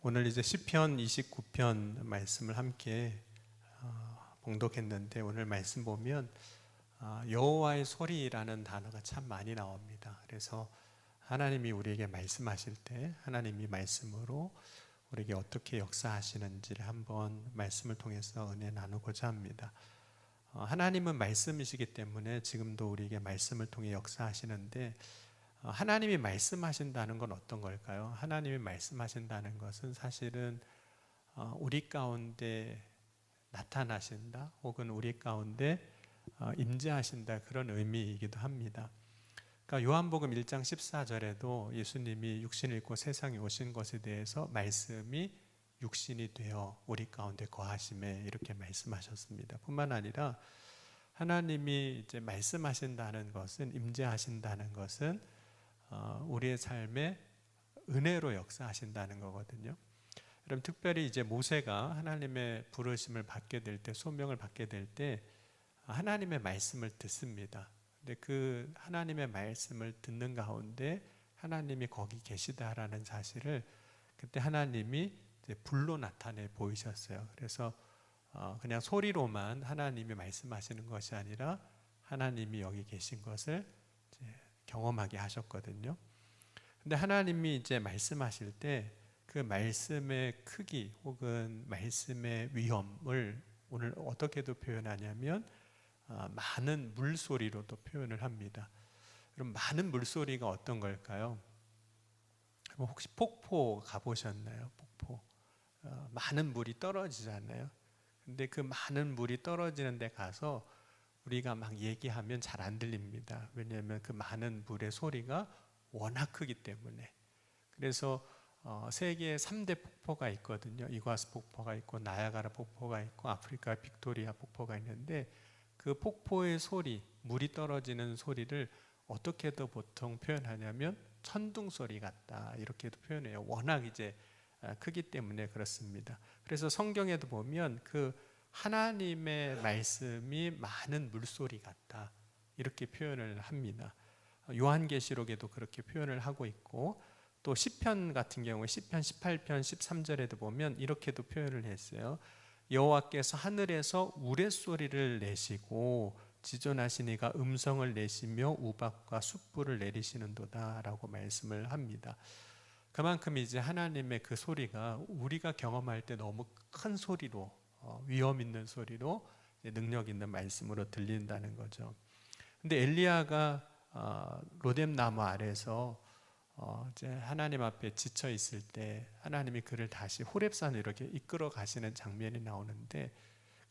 오늘 이제 시편 29편 말씀을 함께 봉독했는데, 오늘 말씀 보면 여호와의 소리라는 단어가 참 많이 나옵니다. 그래서 하나님이 우리에게 말씀하실 때 하나님이 말씀으로 우리에게 어떻게 역사하시는지를 한번 말씀을 통해서 은혜 나누고자 합니다. 하나님은 말씀이시기 때문에 지금도 우리에게 말씀을 통해 역사하시는데, 하나님이 말씀하신다는 건 어떤 걸까요? 하나님이 말씀하신다는 것은 사실은 우리 가운데 나타나신다, 혹은 우리 가운데 임재하신다, 그런 의미이기도 합니다. 그러니까 요한복음 1장 14절에도 예수님이 육신을 입고 세상에 오신 것에 대해서 말씀이 육신이 되어 우리 가운데 거하심에 이렇게 말씀하셨습니다. 뿐만 아니라 하나님이 이제 말씀하신다는 것은, 임재하신다는 것은 우리의 삶에 은혜로 역사하신다는 거거든요. 그럼 특별히 이제 모세가 하나님의 부르심을 받게 될 때, 소명을 받게 될 때 하나님의 말씀을 듣습니다. 근데 그 하나님의 말씀을 듣는 가운데 하나님이 거기 계시다라는 사실을 그때 하나님이 이제 불로 나타내 보이셨어요. 그래서 그냥 소리로만 하나님이 말씀하시는 것이 아니라 하나님이 여기 계신 것을 이제 경험하게 하셨거든요. 근데 하나님이 이제 말씀하실 때 그 말씀의 크기 혹은 말씀의 위험을 오늘 어떻게도 표현하냐면 많은 물소리로도 표현을 합니다. 그럼 많은 물소리가 어떤 걸까요? 혹시 폭포 가보셨나요? 폭포. 많은 물이 떨어지잖아요. 근데 그 많은 물이 떨어지는 데 가서 우리가 막 얘기하면 잘 안 들립니다. 왜냐하면 그 많은 물의 소리가 워낙 크기 때문에. 그래서 세계에 3대 폭포가 있거든요. 이과수 폭포가 있고, 나야가라 폭포가 있고, 아프리카 빅토리아 폭포가 있는데, 그 폭포의 소리, 물이 떨어지는 소리를 어떻게도 보통 표현하냐면 천둥 소리 같다, 이렇게도 표현해요. 워낙 이제 크기 때문에 그렇습니다. 그래서 성경에도 보면 그 하나님의 말씀이 많은 물소리 같다, 이렇게 표현을 합니다. 요한계시록에도 그렇게 표현을 하고 있고, 또 시편 같은 경우에 시편 18편 13절에도 보면 이렇게도 표현을 했어요. 여호와께서 하늘에서 우레소리를 내시고 지존하신 이가 음성을 내시며 우박과 숯불을 내리시는도다 라고 말씀을 합니다. 그만큼 이제 하나님의 그 소리가 우리가 경험할 때 너무 큰 소리로, 위험 있는 소리로, 능력 있는 말씀으로 들린다는 거죠. 근데 엘리야가 로뎀 나무 아래에서 이제 하나님 앞에 지쳐 있을 때 하나님이 그를 다시 호렙산으로 이렇게 이끌어 가시는 장면이 나오는데,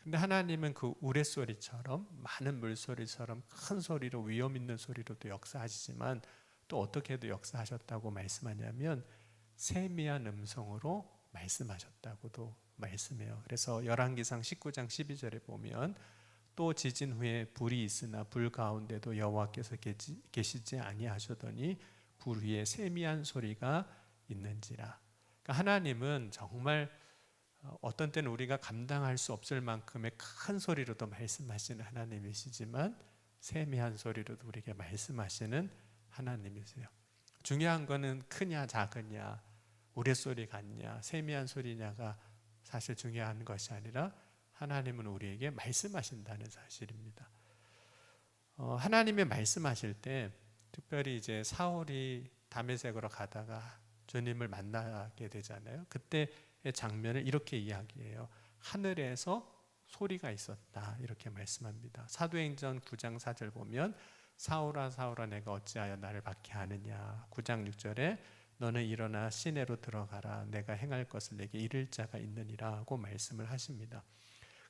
근데 하나님은 그 우레소리처럼, 많은 물소리처럼 큰 소리로, 위험 있는 소리로도 역사하시지만 또 어떻게도 역사하셨다고 말씀하냐면 세미한 음성으로 말씀하셨다고도 말씀해요. 그래서 열왕기상 19장 12절에 보면 또 지진 후에 불이 있으나 불 가운데도 여호와께서 계시지 아니하셨더니 불 위에 세미한 소리가 있는지라. 그러니까 하나님은 정말 어떤 때는 우리가 감당할 수 없을 만큼의 큰 소리로도 말씀하시는 하나님이시지만 세미한 소리로도 우리에게 말씀하시는 하나님이세요. 중요한 거는 크냐 작으냐, 우레소리 같냐 세미한 소리냐가 사실 중요한 것이 아니라 하나님은 우리에게 말씀하신다는 사실입니다. 하나님이 말씀하실 때 특별히 이제 사울이 다메섹으로 가다가 주님을 만나게 되잖아요. 그때의 장면을 이렇게 이야기해요. 하늘에서 소리가 있었다, 이렇게 말씀합니다. 사도행전 9장 4절 보면 사울아 사울아 내가 어찌하여 나를 박해하느냐, 9장 6절에 너는 일어나 시내로 들어가라, 내가 행할 것을 내게 이를 자가 있느니라 하고 말씀을 하십니다.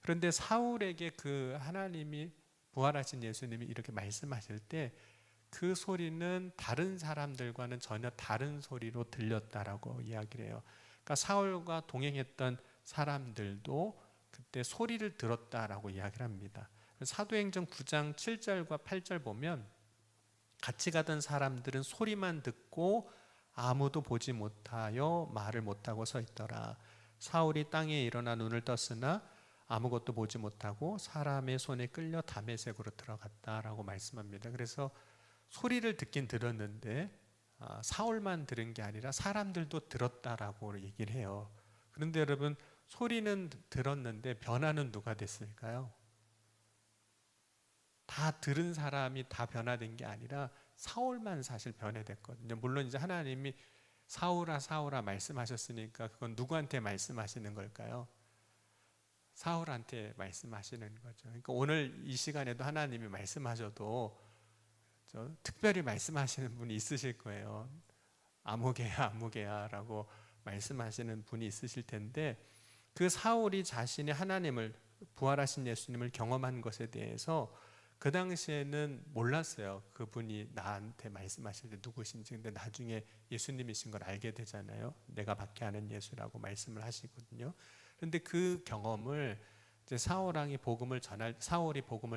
그런데 사울에게 그 하나님이, 부활하신 예수님이 이렇게 말씀하실 때 그 소리는 다른 사람들과는 전혀 다른 소리로 들렸다라고 이야기를 해요. 그러니까 사울과 동행했던 사람들도 그때 소리를 들었다라고 이야기를 합니다. 사도행전 9장 7절과 8절 보면 같이 가던 사람들은 소리만 듣고 아무도 보지 못하여 말을 못하고 서 있더라. 사울이 땅에 일어나 눈을 떴으나 아무것도 보지 못하고 사람의 손에 끌려 다메섹으로 들어갔다라고 말씀합니다. 그래서 소리를 듣긴 들었는데 사울만 들은 게 아니라 사람들도 들었다라고 얘기를 해요. 그런데 여러분, 소리는 들었는데 변화는 누가 됐을까요? 다 들은 사람이 다 변화된 게 아니라 사울만 사실 변화됐거든요. 물론 이제 하나님이 사울아 사울아 말씀하셨으니까 그건 누구한테 말씀하시는 걸까요? 사울한테 말씀하시는 거죠. 그러니까 오늘 이 시간에도 하나님이 말씀하셔도 특별히 말씀하시는 분이 있으실 거예요. 아무개야 아무개야 라고 말씀하시는 분이 있으실 텐데, 그 사울이 자신이 하나님을, 부활하신 예수님을 경험한 것에 대해서 그 당시에는 몰랐어요. 그분이 나한테 말씀하실 때 누구신지. 근데 나중에 예수님이신 걸 알게 되잖아요. 내가 박해하는 예수라고 말씀을 하시거든요. 그런데 그 경험을 이제 사울이 복음을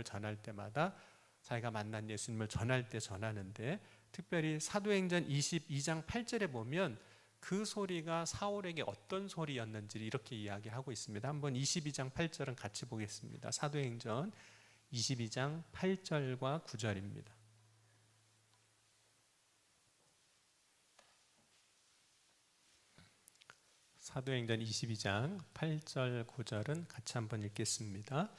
전할 때마다 자기가 만난 예수님을 전할 때 전하는데, 특별히 사도행전 22장 8절에 보면 그 소리가 사울에게 어떤 소리였는지를 이렇게 이야기하고 있습니다. 한번 22장 8절은 같이 보겠습니다. 사도행전 22장 8절과 9절입니다. 사도행전 22장 8절 9절은 같이 한번 읽겠습니다.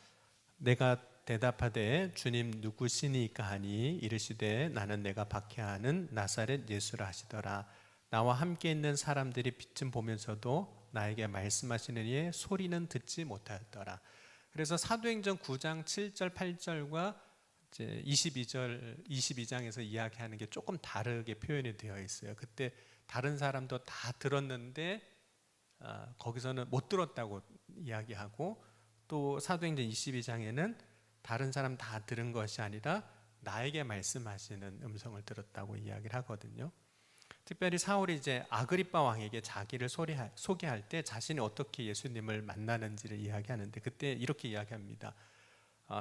내가 대답하되 주님 누구시니까 하니 이르시되 나는 내가 박해하는 나사렛 예수라 하시더라. 나와 함께 있는 사람들이 빛은 보면서도 나에게 말씀하시는 이의 소리는 듣지 못하였더라. 그래서 사도행전 9장 7절 8절과 이제 22장에서 이야기하는 게 조금 다르게 표현이 되어 있어요. 그때 다른 사람도 다 들었는데 거기서는 못 들었다고 이야기하고, 또 사도행전 22장에는 다른 사람 다 들은 것이 아니라 나에게 말씀하시는 음성을 들었다고 이야기를 하거든요. 특별히 사울이 이제 아그리빠 왕에게 자기를 소개할 때 자신이 어떻게 예수님을 만나는지를 이야기하는데, 그때 이렇게 이야기합니다.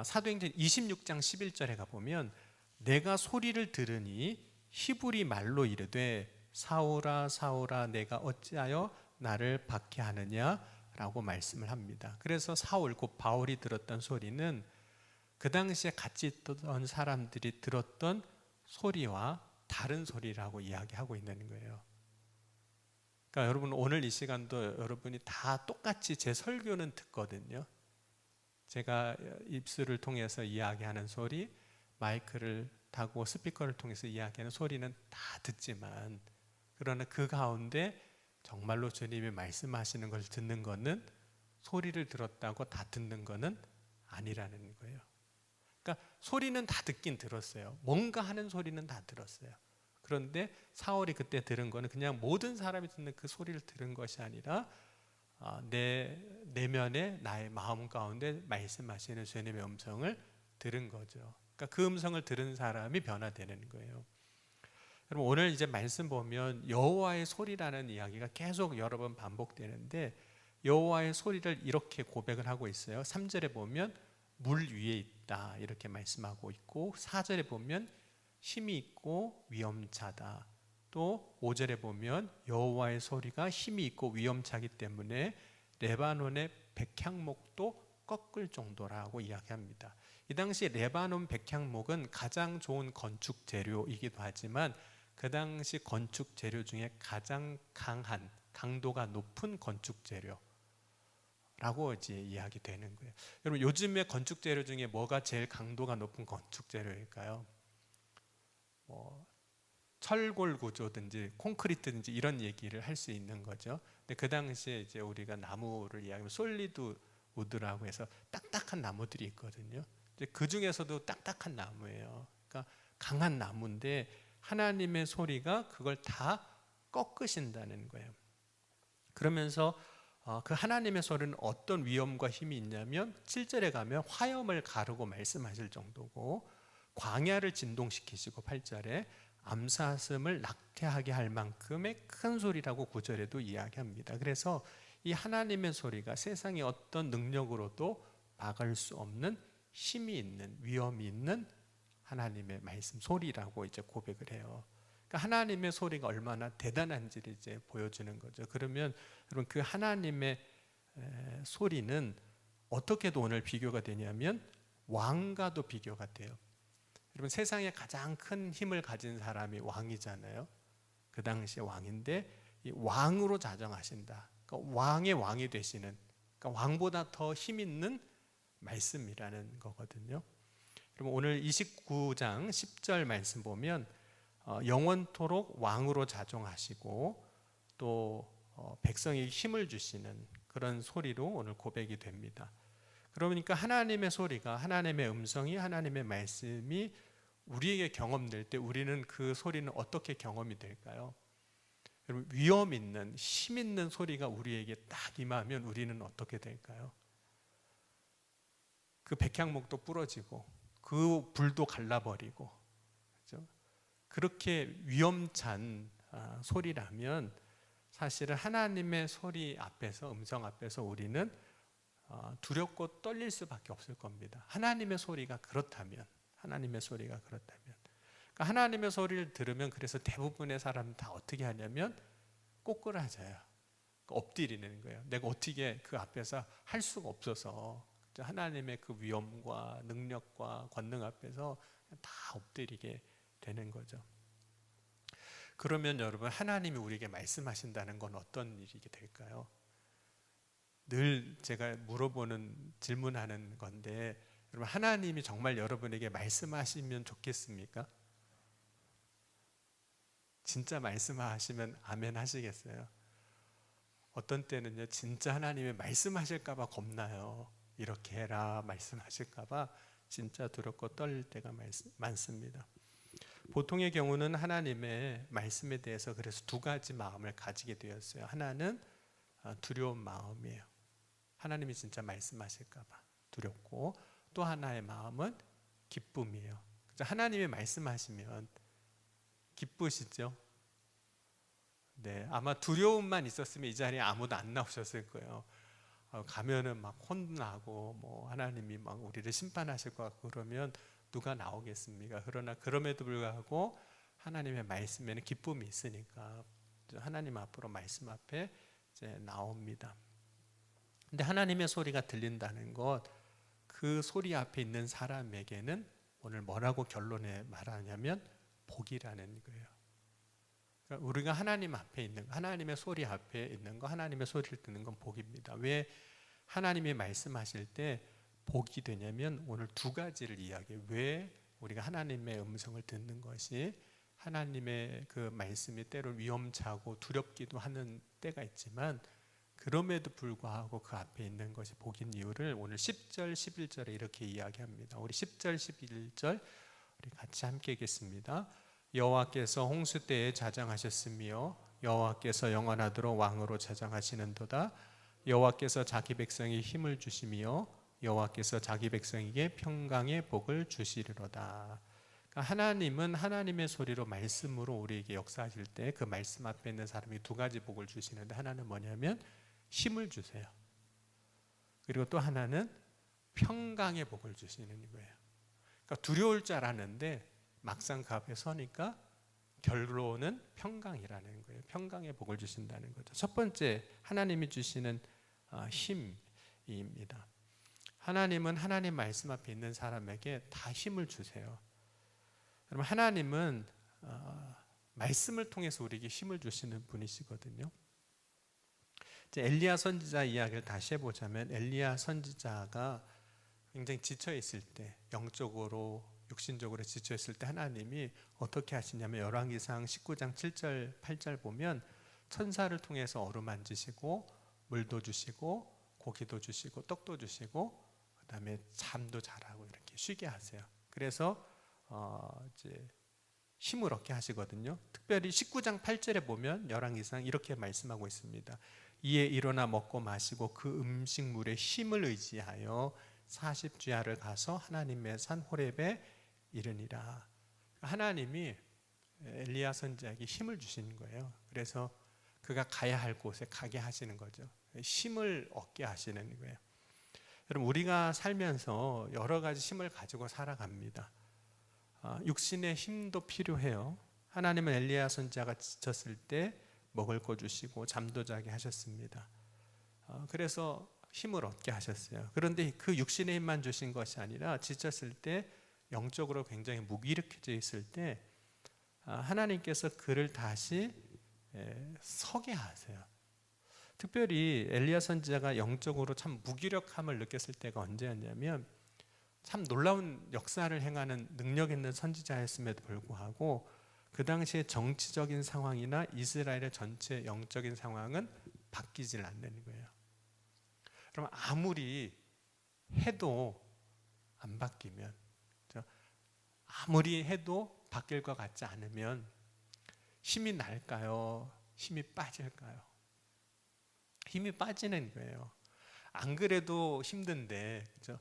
사도행전 26장 11절에 가보면 내가 소리를 들으니 히브리 말로 이르되 사울아 사울아 내가 어찌하여 나를 박해하느냐 라고 말씀을 합니다. 그래서 사울 곧 바울이 들었던 소리는 그 당시에 같이 있던 사람들이 들었던 소리와 다른 소리라고 이야기하고 있는 거예요. 그러니까 여러분, 오늘 이 시간도 여러분이 다 똑같이 제 설교는 듣거든요. 제가 입술을 통해서 이야기하는 소리, 마이크를 타고 스피커를 통해서 이야기하는 소리는 다 듣지만, 그러나 그 가운데 정말로 주님이 말씀하시는 걸 듣는 거는, 소리를 들었다고 다 듣는 거는 아니라는 거예요. 그러니까 소리는 다 듣긴 들었어요. 뭔가 하는 소리는 다 들었어요. 그런데 사울이 그때 들은 거는 그냥 모든 사람이 듣는 그 소리를 들은 것이 아니라 내 내면에 나의 마음 가운데 말씀하시는 주님의 음성을 들은 거죠. 그러니까 그 음성을 들은 사람이 변화되는 거예요. 여러분, 오늘 이제 말씀 보면 여호와의 소리라는 이야기가 계속 여러 번 반복되는데, 여호와의 소리를 이렇게 고백을 하고 있어요. 3절에 보면 물 위에 있다 이렇게 말씀하고 있고, 4절에 보면 힘이 있고 위엄차다. 또 5절에 보면 여호와의 소리가 힘이 있고 위엄차기 때문에 레바논의 백향목도 꺾을 정도라고 이야기합니다. 이 당시 레바논 백향목은 가장 좋은 건축 재료이기도 하지만 그 당시 건축 재료 중에 가장 강한, 강도가 높은 건축 재료라고 이제 이야기되는 거예요. 여러분, 요즘에 건축 재료 중에 뭐가 제일 강도가 높은 건축 재료일까요? 철골 구조든지 콘크리트든지 이런 얘기를 할 수 있는 거죠. 근데 그 당시에 이제 우리가 나무를 이야기하면 솔리드 우드라고 해서 딱딱한 나무들이 있거든요. 이제 그 중에서도 딱딱한 나무예요. 그러니까 강한 나무인데 하나님의 소리가 그걸 다 꺾으신다는 거예요. 그러면서 그 하나님의 소리는 어떤 위엄과 힘이 있냐면 7절에 가면 화염을 가르고 말씀하실 정도고, 광야를 진동시키시고 8절에 암사슴을 낙태하게 할 만큼의 큰 소리라고 9절에도 이야기합니다. 그래서 이 하나님의 소리가 세상의 어떤 능력으로도 막을 수 없는 힘이 있는, 위엄이 있는 하나님의 말씀 소리라고 이제 고백을 해요. 그러니까 하나님의 소리가 얼마나 대단한지를 이제 보여주는 거죠. 그러면 여러분, 그 하나님의 소리는 어떻게도 오늘 비교가 되냐면 왕과도 비교가 돼요. 여러분, 세상에 가장 큰 힘을 가진 사람이 왕이잖아요. 그 당시에 왕인데 이 왕으로 자정하신다. 그러니까 왕의 왕이 되시는, 그러니까 왕보다 더 힘 있는 말씀이라는 거거든요. 그럼 오늘 29장 10절 말씀 보면 영원토록 왕으로 자정하시고 또 백성에게 힘을 주시는 그런 소리로 오늘 고백이 됩니다. 그러니까 하나님의 소리가, 하나님의 음성이, 하나님의 말씀이 우리에게 경험될 때 우리는 그 소리는 어떻게 경험이 될까요? 여러분, 위험 있는, 힘 있는 소리가 우리에게 딱 임하면 우리는 어떻게 될까요? 그 백향목도 부러지고 그 불도 갈라버리고, 그렇죠? 그렇게 위험찬 소리라면 사실은 하나님의 소리 앞에서, 음성 앞에서 우리는 두렵고 떨릴 수밖에 없을 겁니다. 하나님의 소리가 그렇다면, 하나님의 소리가 그렇다면, 그러니까 하나님의 소리를 들으면 그래서 대부분의 사람은 다 어떻게 하냐면 꼬꾸라져요. 엎드리는 거예요. 내가 어떻게 그 앞에서 할 수가 없어서 하나님의 그 위엄과 능력과 권능 앞에서 다 엎드리게 되는 거죠. 그러면 여러분, 하나님이 우리에게 말씀하신다는 건 어떤 일이 될까요? 늘 제가 물어보는, 질문하는 건데, 여러분, 하나님이 정말 여러분에게 말씀하시면 좋겠습니까? 진짜 말씀하시면 아멘 하시겠어요? 어떤 때는요, 진짜 하나님이 말씀하실까봐 겁나요. 이렇게 해라 말씀하실까봐 진짜 두렵고 떨릴 때가 많습니다. 보통의 경우는 하나님의 말씀에 대해서 그래서 두 가지 마음을 가지게 되었어요. 하나는 두려운 마음이에요. 하나님이 진짜 말씀하실까봐 두렵고, 또 하나의 마음은 기쁨이에요. 하나님이 말씀하시면 기쁘시죠? 네, 아마 두려움만 있었으면 이 자리에 아무도 안 나오셨을 거예요. 가면은 막 혼나고 뭐 하나님이 막 우리를 심판하실 것 같고 그러면 누가 나오겠습니까? 그러나 그럼에도 불구하고 하나님의 말씀에는 기쁨이 있으니까 하나님 앞으로, 말씀 앞에 이제 나옵니다. 근데 하나님의 소리가 들린다는 것, 그 소리 앞에 있는 사람에게는 오늘 뭐라고 결론에 말하냐면 복이라는 거예요. 그러니까 우리가 하나님 앞에 있는, 하나님의 소리 앞에 있는 거, 하나님의 소리를 듣는 건 복입니다. 왜 하나님이 말씀하실 때 복이 되냐면 오늘 두 가지를 이야기해요. 왜 우리가 하나님의 음성을 듣는 것이, 하나님의 그 말씀이 때로 위험차고 두렵기도 하는 때가 있지만 그럼에도 불구하고 그 앞에 있는 것이 복인 이유를 오늘 10절 11절에 이렇게 이야기합니다. 우리 10절 11절 우리 같이 함께 읽겠습니다. 여호와께서 홍수 때에 자정하셨으며 여호와께서 영원하도록 왕으로 자정하시는도다. 여호와께서 자기 백성에 힘을 주시며 여호와께서 자기 백성에게 평강의 복을 주시리로다. 그러니까 하나님은 하나님의 소리로, 말씀으로 우리에게 역사하실 때 그 말씀 앞에 있는 사람이 두 가지 복을 주시는데, 하나는 뭐냐면 힘을 주세요. 그리고 또 하나는 평강의 복을 주시는 거예요. 그러니까 두려울 줄 알았는데 막상 그 앞에 서니까 결론은 평강이라는 거예요. 평강의 복을 주신다는 거죠. 첫 번째, 하나님이 주시는 힘입니다. 하나님은 하나님 말씀 앞에 있는 사람에게 다 힘을 주세요. 여러분, 하나님은 말씀을 통해서 우리에게 힘을 주시는 분이시거든요. 이제 엘리야 선지자 이야기를 다시 해보자면, 엘리야 선지자가 굉장히 지쳐 있을 때, 영적으로 육신적으로 지쳐 있을 때 하나님이 어떻게 하시냐면 열왕기상 19장 7절 8절 보면 천사를 통해서 어루만지시고 물도 주시고 고기도 주시고 떡도 주시고 그다음에 잠도 잘하고 이렇게 쉬게 하세요. 그래서 이제 힘을 얻게 하시거든요. 특별히 19장 8절에 보면 열왕기상 이렇게 말씀하고 있습니다. 이에 일어나 먹고 마시고 그 음식물에 힘을 의지하여 40주야를 가서 하나님의 산 호렙에 이르니라. 하나님이 엘리야 선지자에게 힘을 주시는 거예요. 그래서 그가 가야 할 곳에 가게 하시는 거죠. 힘을 얻게 하시는 거예요. 여러분, 우리가 살면서 여러 가지 힘을 가지고 살아갑니다. 육신의 힘도 필요해요. 하나님은 엘리야 선지자가 지쳤을 때 먹을 거 주시고 잠도 자게 하셨습니다. 그래서 힘을 얻게 하셨어요. 그런데 그 육신의 힘만 주신 것이 아니라 지쳤을 때, 영적으로 굉장히 무기력해져 있을 때 하나님께서 그를 다시 서게 하세요. 특별히 엘리야 선지자가 영적으로 참 무기력함을 느꼈을 때가 언제였냐면 참 놀라운 역사를 행하는 능력 있는 선지자였음에도 불구하고 그 당시에 정치적인 상황이나 이스라엘의 전체 영적인 상황은 바뀌질 않는 거예요. 그럼 아무리 해도 안 바뀌면, 아무리 해도 바뀔 것 같지 않으면 힘이 날까요? 힘이 빠질까요? 힘이 빠지는 거예요. 안 그래도 힘든데, 그죠?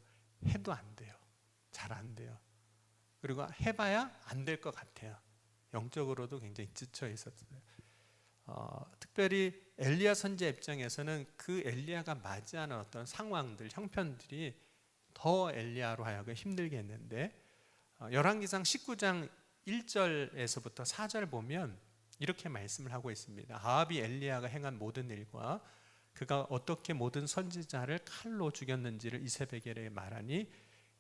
해도 안 돼요. 잘 안 돼요. 그리고 해봐야 안 될 것 같아요. 영적으로도 굉장히 지쳐 있었어요. 특별히 엘리야 선지자 입장에서는 그 엘리야가 맞이하는 어떤 상황들, 형편들이 더 엘리야로 하여금 힘들게 했는데, 열왕기상 19장 1절에서부터 4절 보면 이렇게 말씀을 하고 있습니다. 아합이 엘리야가 행한 모든 일과 그가 어떻게 모든 선지자를 칼로 죽였는지를 이세벨에게 말하니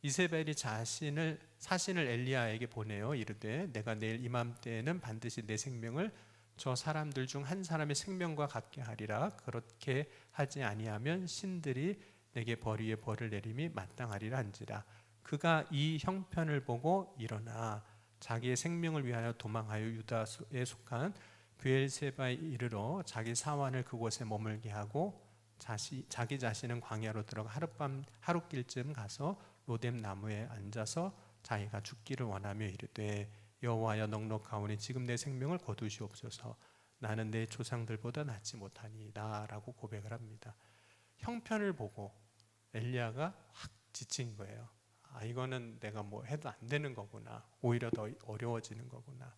이세벨이 사신을 엘리야에게 보내어 이르되 내가 내일 이맘때에는 반드시 내 생명을 저 사람들 중 한 사람의 생명과 같게 하리라. 그렇게 하지 아니하면 신들이 내게 벌 위에 벌을 내림이 마땅하리라 한지라. 그가 이 형편을 보고 일어나 자기의 생명을 위하여 도망하여 유다에 속한 브엘세바에 이르러 자기 사환을 그곳에 머물게 하고 자기 자신은 광야로 들어가 하룻길쯤 가서 로뎀 나무에 앉아서 자기가 죽기를 원하며 이르되 여호와여 넉넉하오니 지금 내 생명을 거두시옵소서. 나는 내 조상들보다 낫지 못하니이다 라고 고백을 합니다. 형편을 보고 엘리야가 확 지친 거예요. 이거는 내가 뭐 해도 안 되는 거구나. 오히려 더 어려워지는 거구나.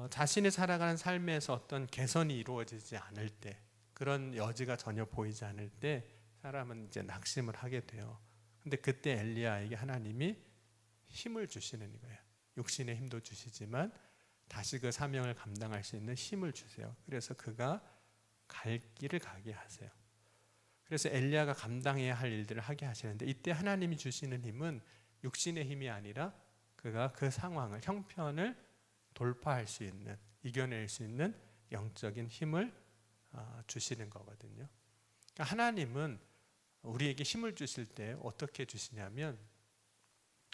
자신이 살아가는 삶에서 어떤 개선이 이루어지지 않을 때, 그런 여지가 전혀 보이지 않을 때 사람은 이제 낙심을 하게 돼요. 근데 그때 엘리야에게 하나님이 힘을 주시는 거예요. 육신의 힘도 주시지만 다시 그 사명을 감당할 수 있는 힘을 주세요. 그래서 그가 갈 길을 가게 하세요. 그래서 엘리야가 감당해야 할 일들을 하게 하시는데, 이때 하나님이 주시는 힘은 육신의 힘이 아니라 그가 그 상황을, 형편을 돌파할 수 있는, 이겨낼 수 있는 영적인 힘을 주시는 거거든요. 그러니까 하나님은 우리에게 힘을 주실 때 어떻게 주시냐면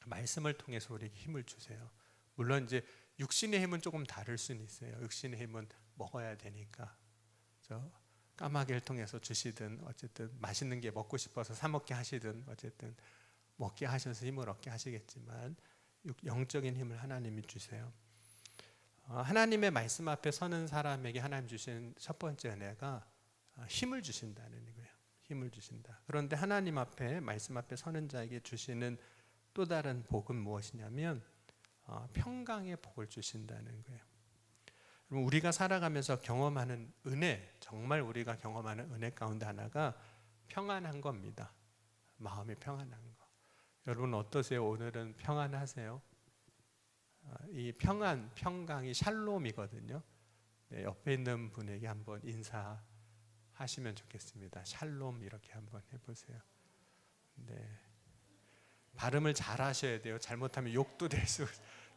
말씀을 통해서 우리에게 힘을 주세요. 물론 이제 육신의 힘은 조금 다를 수는 있어요. 육신의 힘은 먹어야 되니까 까마귀를 통해서 주시든, 어쨌든 맛있는 게 먹고 싶어서 사 먹게 하시든, 어쨌든 먹게 하셔서 힘을 얻게 하시겠지만 영적인 힘을 하나님이 주세요. 하나님의 말씀 앞에 서는 사람에게 하나님 주시는 첫 번째 은혜가 힘을 주신다는 거예요. 힘을 주신다. 그런데 하나님 앞에, 말씀 앞에 서는 자에게 주시는 또 다른 복은 무엇이냐면 평강의 복을 주신다는 거예요. 우리가 살아가면서 경험하는 은혜, 정말 우리가 경험하는 은혜 가운데 하나가 평안한 겁니다. 마음이 평안한 거. 여러분 어떠세요? 오늘은 평안하세요? 이 평강이 샬롬이거든요. 네, 옆에 있는 분에게 한번 인사하시면 좋겠습니다. 샬롬 이렇게 한번 해보세요. 네, 발음을 잘 하셔야 돼요. 잘못하면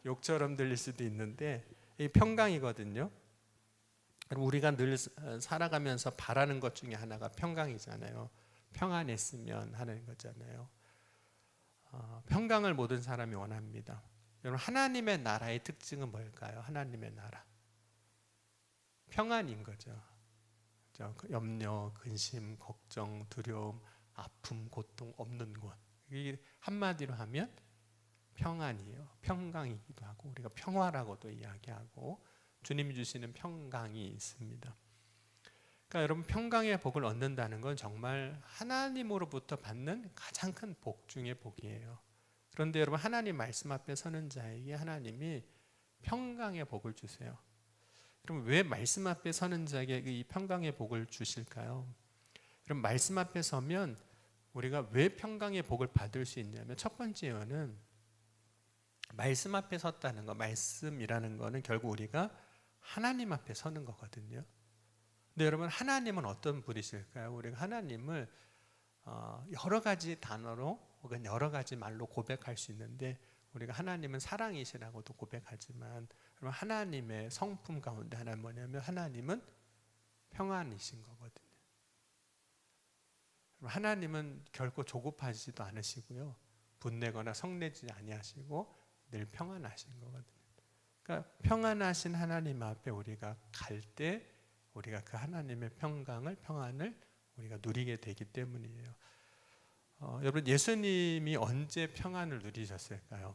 욕처럼 들릴 수도 있는데 이 평강이거든요. 우리가 늘 살아가면서 바라는 것 중에 하나가 평강이잖아요. 평안했으면 하는 거잖아요. 평강을 모든 사람이 원합니다. 여러분 하나님의 나라의 특징은 뭘까요? 하나님의 나라 평안인 거죠. 염려, 근심, 걱정, 두려움, 아픔, 고통 없는 곳. 이게 한마디로 하면 평안이에요. 평강이기도 하고 우리가 평화라고도 이야기하고 주님이 주시는 평강이 있습니다. 그러니까 여러분 평강의 복을 얻는다는 건 정말 하나님으로부터 받는 가장 큰 복 중의 복이에요. 그런데 여러분 하나님 말씀 앞에 서는 자에게 하나님이 평강의 복을 주세요. 그럼 왜 말씀 앞에 서는 자에게 이 평강의 복을 주실까요? 그럼 말씀 앞에 서면 우리가 왜 평강의 복을 받을 수 있냐면 첫 번째 이유는 말씀 앞에 섰다는 거, 말씀이라는 거는 결국 우리가 하나님 앞에 서는 거거든요. 근데 여러분 하나님은 어떤 분이실까요? 우리가 하나님을 여러 가지 단어로 혹은 여러 가지 말로 고백할 수 있는데 우리가 하나님은 사랑이시라고도 고백하지만 그럼 하나님의 성품 가운데 하나는 뭐냐면 하나님은 평안이신 거거든요. 하나님은 결코 조급하지도 않으시고요, 분내거나 성내지 아니하시고 늘 평안하신 거거든요. 그러니까 평안하신 하나님 앞에 우리가 갈 때 우리가 그 하나님의 평안을 우리가 누리게 되기 때문이에요. 여러분, 예수님이 언제 평안을 누리셨을까요?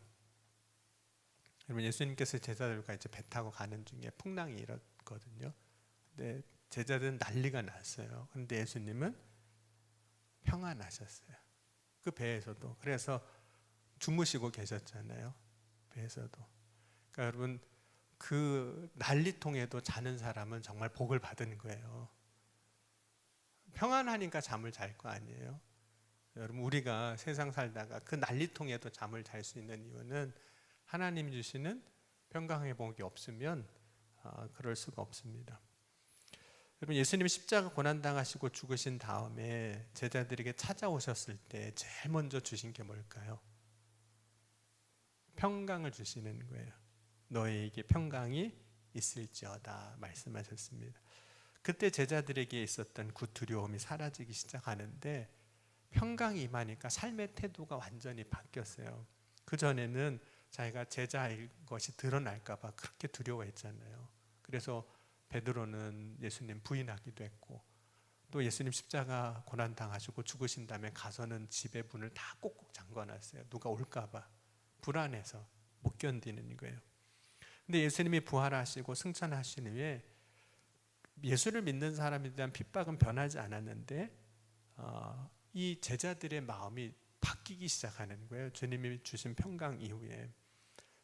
여러분, 예수님께서 제자들과 이제 배 타고 가는 중에 풍랑이 일었거든요. 근데 제자들은 난리가 났어요. 근데 예수님은 평안하셨어요. 그 배에서도. 그래서 주무시고 계셨잖아요. 배에서도. 그러니까 여러분, 그 난리통에도 자는 사람은 정말 복을 받은 거예요. 평안하니까 잠을 잘 거 아니에요. 여러분, 우리가 세상 살다가 그 난리통에도 잠을 잘 수 있는 이유는 하나님이 주시는 평강의 복이 없으면 그럴 수가 없습니다. 여러분, 예수님이 십자가 고난당하시고 죽으신 다음에 제자들에게 찾아오셨을 때 제일 먼저 주신 게 뭘까요? 평강을 주시는 거예요. 너희에게 평강이 있을지어다 말씀하셨습니다. 그때 제자들에게 있었던 그 두려움이 사라지기 시작하는데 평강이 임하니까 삶의 태도가 완전히 바뀌었어요. 그전에는 자기가 제자일 것이 드러날까 봐 그렇게 두려워했잖아요. 그래서 베드로는 예수님 부인하기도 했고, 또 예수님 십자가 고난당하시고 죽으신 다음에 가서는 집의 문을 다 꼭꼭 잠궈놨어요. 누가 올까 봐 불안해서 못 견디는 거예요. 근데 예수님이 부활하시고 승천하신 후에 예수를 믿는 사람에 대한 핍박은 변하지 않았는데 이 제자들의 마음이 바뀌기 시작하는 거예요. 주님이 주신 평강 이후에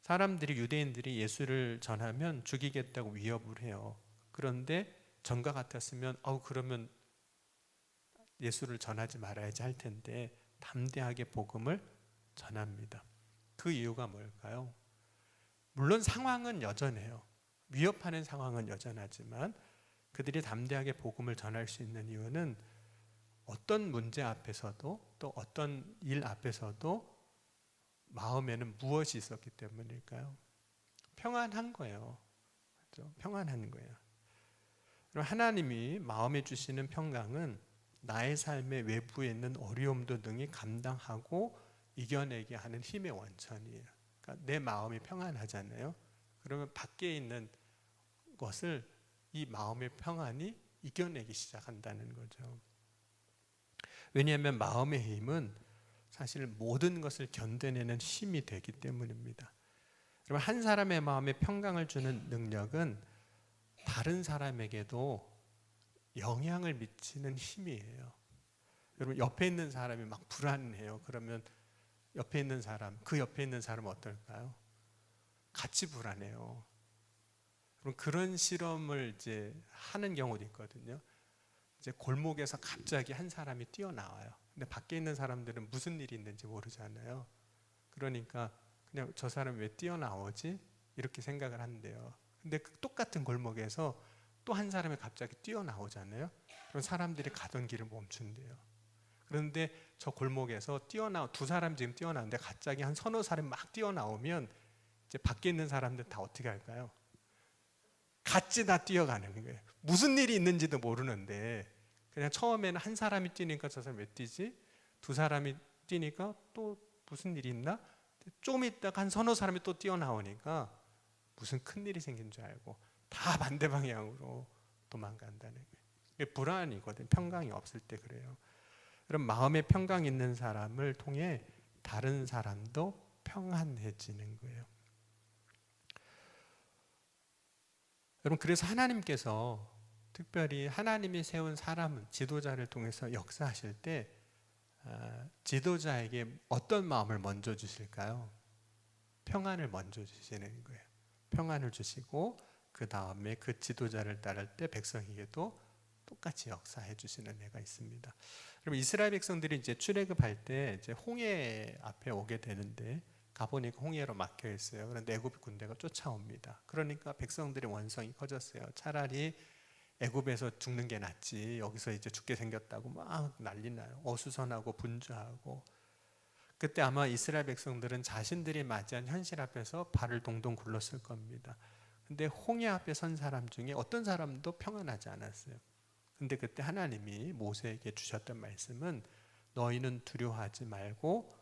사람들이, 유대인들이 예수를 전하면 죽이겠다고 위협을 해요. 그런데 전과 같았으면 그러면 예수를 전하지 말아야지 할 텐데 담대하게 복음을 전합니다. 그 이유가 뭘까요? 물론 상황은 여전해요. 위협하는 상황은 여전하지만 그들이 담대하게 복음을 전할 수 있는 이유는 어떤 문제 앞에서도 또 어떤 일 앞에서도 마음에는 무엇이 있었기 때문일까요? 평안한 거예요. 그렇죠? 평안한 거예요. 하나님이 마음에 주시는 평강은 나의 삶의 외부에 있는 어려움도 능히 감당하고 이겨내게 하는 힘의 원천이에요. 그러니까 내 마음이 평안하잖아요. 그러면 밖에 있는 것을 이 마음의 평안이 이겨내기 시작한다는 거죠. 왜냐하면 마음의 힘은 사실 모든 것을 견뎌내는 힘이 되기 때문입니다. 여러분, 한 사람의 마음에 평강을 주는 능력은 다른 사람에게도 영향을 미치는 힘이에요. 여러분, 옆에 있는 사람이 막 불안해요. 그러면 옆에 있는 사람, 그 옆에 있는 사람은 어떨까요? 같이 불안해요. 그럼 그런 실험을 이제 하는 경우도 있거든요. 이제 골목에서 갑자기 한 사람이 뛰어나와요. 근데 밖에 있는 사람들은 무슨 일이 있는지 모르잖아요. 그러니까 그냥 저 사람이 왜 뛰어나오지? 이렇게 생각을 한대요. 근데 그 똑같은 골목에서 또 한 사람이 갑자기 뛰어나오잖아요. 그럼 사람들이 가던 길을 멈춘대요. 그런데 저 골목에서 두 사람 지금 뛰어나오는데 갑자기 한 서너 사람이 막 뛰어나오면 이제 밖에 있는 사람들 다 어떻게 할까요? 같이 다 뛰어가는 거예요. 무슨 일이 있는지도 모르는데 그냥 처음에는 한 사람이 뛰니까 저 사람 왜 뛰지? 두 사람이 뛰니까 또 무슨 일이 있나? 좀 있다가 한 서너 사람이 또 뛰어나오니까 무슨 큰일이 생긴 줄 알고 다 반대 방향으로 도망간다는 거예요. 이게 불안이거든요. 평강이 없을 때 그래요. 그럼 마음에 평강 있는 사람을 통해 다른 사람도 평안해지는 거예요. 여러분, 그래서 하나님께서 특별히 하나님이 세운 사람은 지도자를 통해서 역사하실 때 지도자에게 어떤 마음을 먼저 주실까요? 평안을 먼저 주시는 거예요. 평안을 주시고 그 다음에 그 지도자를 따를 때 백성에게도 똑같이 역사해 주시는 애가 있습니다. 그럼 이스라엘 백성들이 이제 출애굽할 때 이제 홍해 앞에 오게 되는데 가보니까 홍해로 막혀 있어요. 그런데 애굽 군대가 쫓아옵니다. 그러니까 백성들의 원성이 커졌어요. 차라리 애굽에서 죽는 게 낫지 여기서 이제 죽게 생겼다고 막 난리 나요. 어수선하고 분주하고. 그때 아마 이스라엘 백성들은 자신들이 맞이한 현실 앞에서 발을 동동 굴렀을 겁니다. 근데 홍해 앞에 선 사람 중에 어떤 사람도 평안하지 않았어요. 근데 그때 하나님이 모세에게 주셨던 말씀은 너희는 두려워하지 말고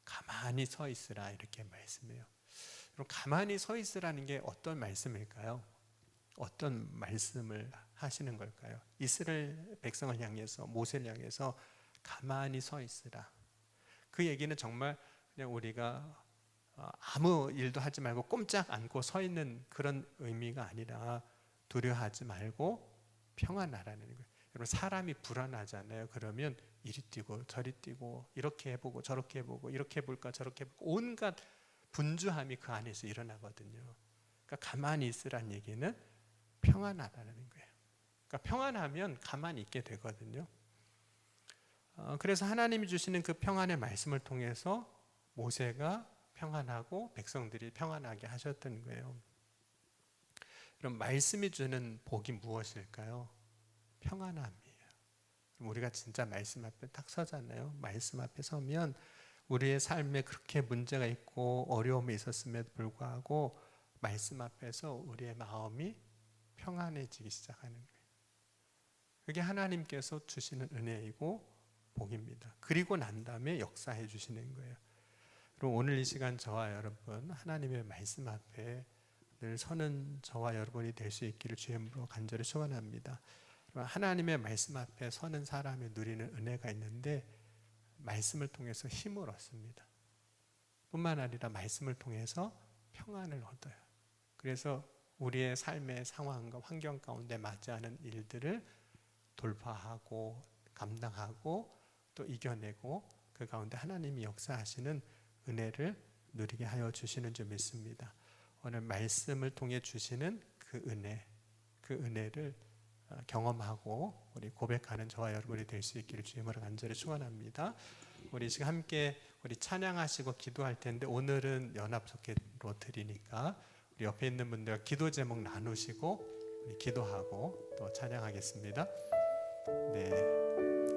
가만히 서 있으라, 이렇게 말씀해요. 그럼 가만히 서 있으라는 게 어떤 말씀일까요? 어떤 말씀을 하시는 걸까요? 이스라엘 백성을 향해서, 모세를 향해서 가만히 서 있으라. 그 얘기는 정말 그냥 우리가 아무 일도 하지 말고 꼼짝 않고 서 있는 그런 의미가 아니라 두려워하지 말고 평안하라는 거예요. 여러분, 사람이 불안하잖아요. 그러면 이리 뛰고 저리 뛰고 이렇게 해보고 저렇게 해보고 이렇게 해볼까 저렇게 해볼까 온갖 분주함이 그 안에서 일어나거든요. 그러니까 가만히 있으란 얘기는 평안하다는 거예요. 그러니까 평안하면 가만히 있게 되거든요. 그래서 하나님이 주시는 그 평안의 말씀을 통해서 모세가 평안하고 백성들이 평안하게 하셨던 거예요. 그럼 말씀이 주는 복이 무엇일까요? 평안함이에요. 우리가 진짜 말씀 앞에 딱 서잖아요. 말씀 앞에 서면 우리의 삶에 그렇게 문제가 있고 어려움이 있었음에도 불구하고 말씀 앞에서 우리의 마음이 평안해지기 시작하는 거예요. 그게 하나님께서 주시는 은혜이고 복입니다. 그리고 난 다음에 역사해 주시는 거예요. 그럼 오늘 이 시간 저와 여러분 하나님의 말씀 앞에 늘 서는 저와 여러분이 될 수 있기를 주의 이름으로 간절히 소원합니다. 하나님의 말씀 앞에 서는 사람이 누리는 은혜가 있는데 말씀을 통해서 힘을 얻습니다. 뿐만 아니라 말씀을 통해서 평안을 얻어요. 그래서 우리의 삶의 상황과 환경 가운데 맞이하는 일들을 돌파하고 감당하고 또 이겨내고 그 가운데 하나님이 역사하시는 은혜를 누리게 하여 주시는 줄 믿습니다. 오늘 말씀을 통해 주시는 그 은혜를 경험하고 우리 고백하는 저와 여러분이 될 수 있기를 주님으로 간절히 축원합니다. 우리 지금 함께 우리 찬양하시고 기도할 텐데 오늘은 연합석회로 드리니까 우리 옆에 있는 분들 기도 제목 나누시고 우리 기도하고 또 찬양하겠습니다. 네,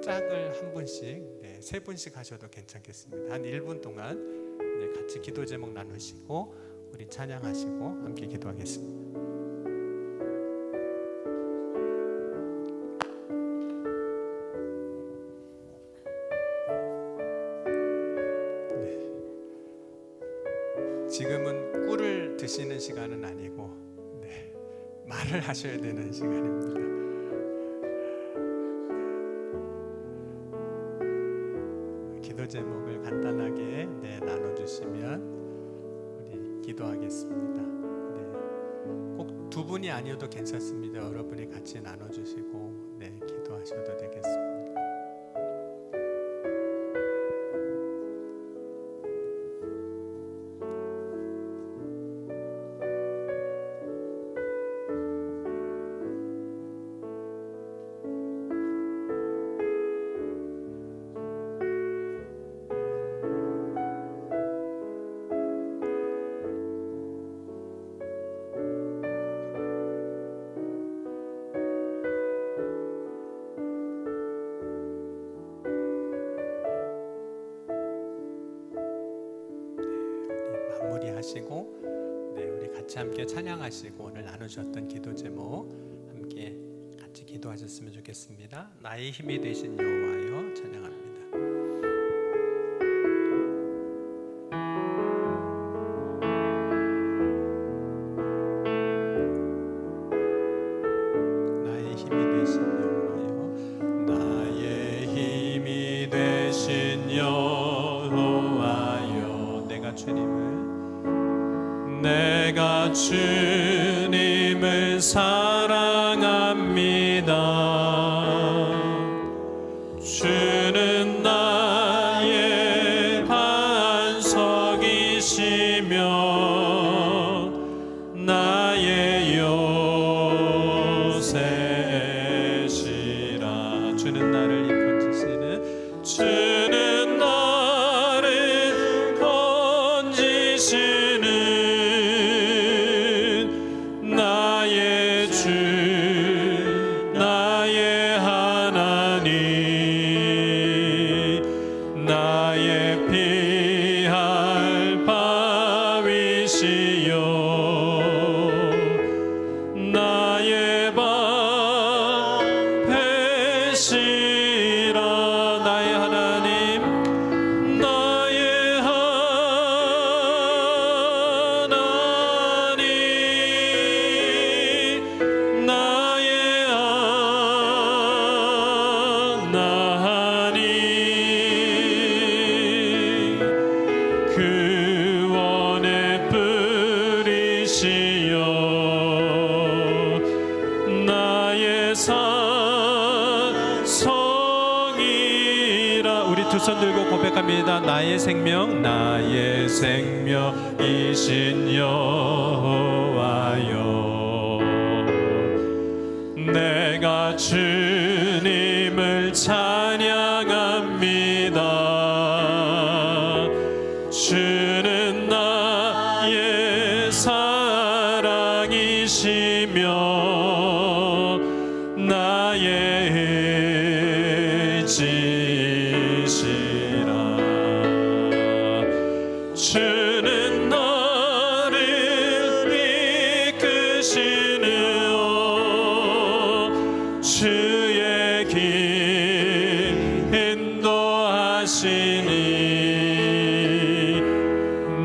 짝을 한 분씩, 세 분씩 하셔도 괜찮겠습니다. 한 1분 동안 같이 기도 제목 나누시고 우리 찬양하시고 함께 기도하겠습니다. 지금은 꿀을 드시는 시간은 아니고 말을 하셔야 되는 시간입니다. 기도 제목을 간단하게 나눠주시면 우리 기도하겠습니다. 꼭 두 분이 아니어도 괜찮습니다. 여러분이 같이 나눠주시고 기도하셔도 되겠습니다. 마무리하시고 우리 같이 함께 찬양하시고 오늘 나누셨던 기도 제목 함께 같이 기도하셨으면 좋겠습니다. 나의 힘이 되신 여호와여 찬양합니다. 나의 힘이 되신 여호와여, 나의 힘이 되신 여호와여, 내가 주님을 사랑합니다. 주는 나의 반석이시며 나의 요새시라. 주는 나를 건지시는 주는 나를 건지시는 나의 하나님. 산성이라. 우리 두 손 들고 고백합니다. 나의 생명, 나의 생명이신 여호와여, 내가 주님을 찬양합니다. 주는 나의 사랑이시며 나의 의지시라. 주는 나를 이끄시는 주의 길 인도하시니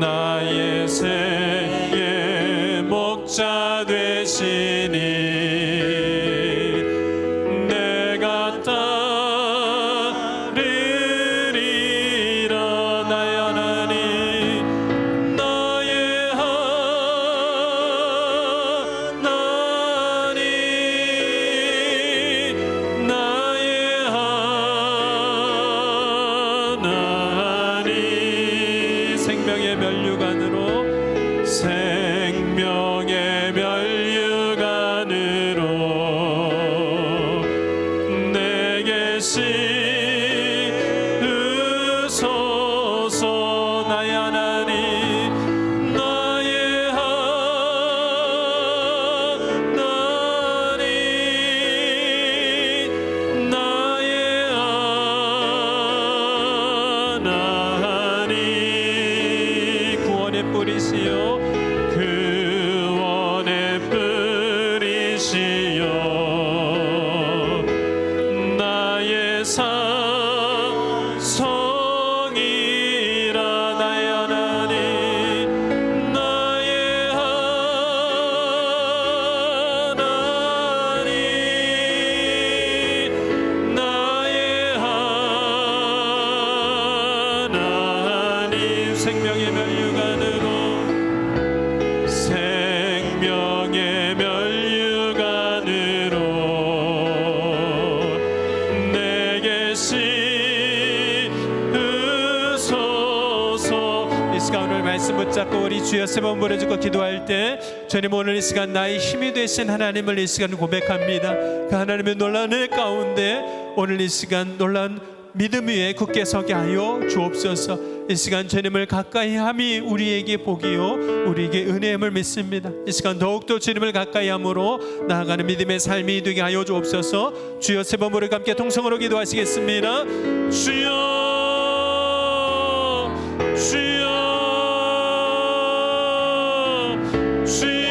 나의 생의 목자 되시니 내가 따르리라. 나의 하나님, 나의 하나님, 나의 하나님. 생명의 면류관으로, 생명의 면류관으로 내게 씌우소서. 나의 하나님, 나의 하나님, 나의 하나님. 구원의 뿌리시여, 구원의 뿌리시여, 나의 산성이라. 나의 하나님, 나의 하나님, 나의 하나님. 생명의 면류관으로, 생명의 면류관으로 내게 씌우소서. 이 시간 오늘 말씀 붙잡고 우리 주여 세 번 부르짖고 기도할 때, 주님 오늘 이 시간 나의 힘이 되신 하나님을 이 시간 고백합니다. 그 하나님의 놀라운 은혜 가운데 오늘 이 시간 놀라운 믿음 위에 굳게 서게 하여 주옵소서. 이 시간 주님을 가까이 함이 우리에게 복이요 우리에게 은혜임을 믿습니다. 이 시간 더욱더 주님을 가까이 함으로 나아가는 믿음의 삶이 되게 하여 주옵소서. 주여 세 번 부르고 함께 통성으로 기도하시겠습니다. 주여, 주여, 주여.